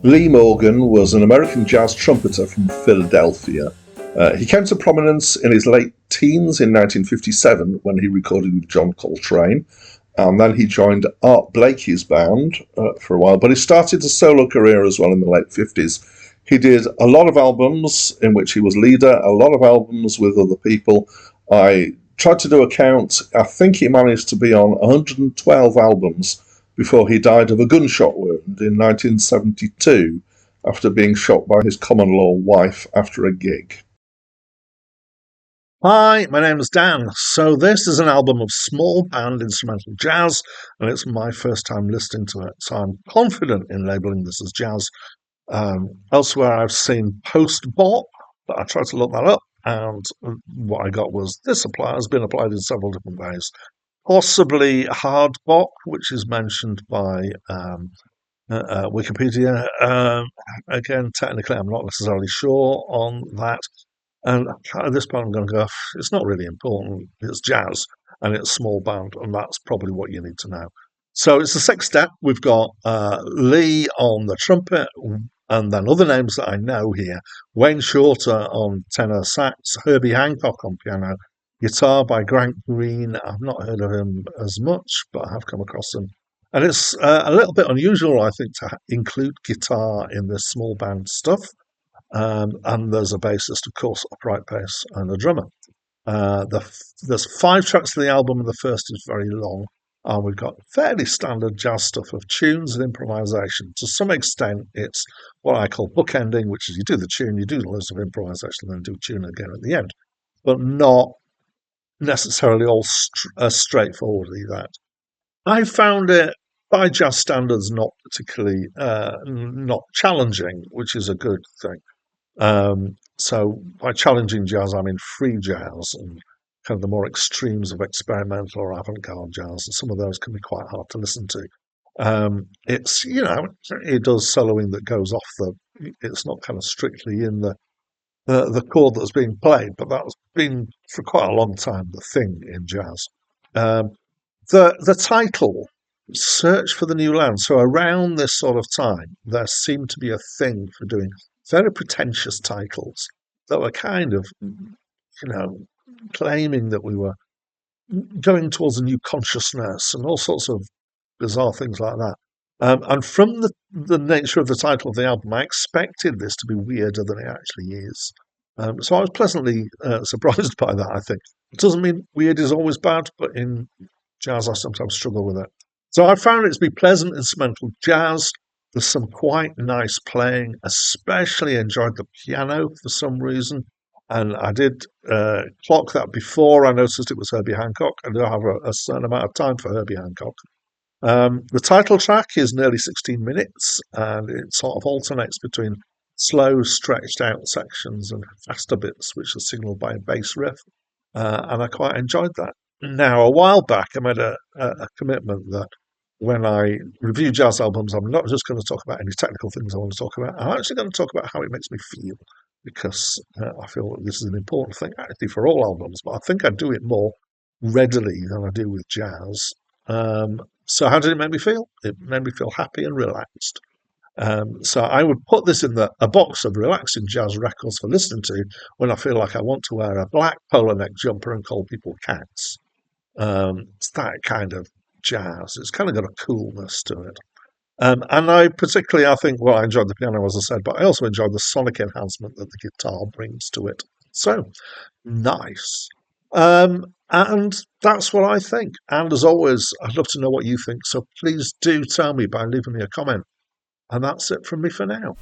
Lee Morgan was an American jazz trumpeter from Philadelphia. He came to prominence in his late teens in 1957 when he recorded with John Coltrane, and then he joined Art Blakey's band for a while, but he started a solo career as well in the late 50s. He did a lot of albums in which he was leader, a lot of albums with other people. I tried to do a count. I think he managed to be on 112 albums before he died of a gunshot wound in 1972 after being shot by his common-law wife after a gig. Hi, my name is Dan. So this is an album of small band instrumental jazz, and it's my first time listening to it. So I'm confident in labeling this as jazz. Elsewhere, I've seen post-bop, but I tried to look that up, and what I got was this has been applied in several different ways. Possibly hard bop, which is mentioned by Wikipedia. Again, technically, I'm not necessarily sure on that. And at this point, I'm going to go, it's not really important. It's jazz and it's small band, and that's probably what you need to know. So it's a sextet. We've got Lee on the trumpet, and then other names that I know here. Wayne Shorter on tenor sax, Herbie Hancock on piano, guitar by Grant Green. I've not heard of him as much, but I have come across him. And it's a little bit unusual, I think, to include guitar in this small band stuff. And there's a bassist, of course, upright bass, and a drummer. There's 5 tracks to the album, and the first is very long. And we've got fairly standard jazz stuff of tunes and improvisation. To some extent, it's what I call bookending, which is you do the tune, you do loads of improvisation, and then do tune again at the end. But not necessarily all as straightforwardly that. I found it, by jazz standards, not particularly not challenging, which is a good thing. So by challenging jazz, I mean free jazz and kind of the more extremes of experimental or avant-garde jazz. And some of those can be quite hard to listen to. It's, it does soloing that goes off it's not kind of strictly in the chord that's being played, but that's been for quite a long time the thing in jazz. The title, Search for the New Land. So around this sort of time, there seemed to be a thing for doing very pretentious titles that were kind of, claiming that we were going towards a new consciousness and all sorts of bizarre things like that. And from the nature of the title of the album, I expected this to be weirder than it actually is. So I was pleasantly surprised by that, I think. It doesn't mean weird is always bad, but in jazz I sometimes struggle with it. So I found it to be pleasant instrumental jazz. There's some quite nice playing, especially enjoyed the piano for some reason. And I did clock that before I noticed it was Herbie Hancock. I do have a certain amount of time for Herbie Hancock. The title track is nearly 16 minutes, and it sort of alternates between slow, stretched out sections and faster bits, which are signalled by a bass riff. And I quite enjoyed that. Now, a while back, I made a commitment that when I review jazz albums, I'm not just going to talk about any technical things I want to talk about. I'm actually going to talk about how it makes me feel, because I feel that this is an important thing actually for all albums, but I think I do it more readily than I do with jazz. So how did it make me feel? It made me feel happy and relaxed. So I would put this in a box of relaxing jazz records for listening to when I feel like I want to wear a black polo neck jumper and call people cats. It's that kind of jazz. It's kind of got a coolness to it. And I think, well, I enjoyed the piano, as I said, but I also enjoyed the sonic enhancement that the guitar brings to it. So, nice. And that's what I think. And as always, I'd love to know what you think. So please do tell me by leaving me a comment. And that's it from me for now.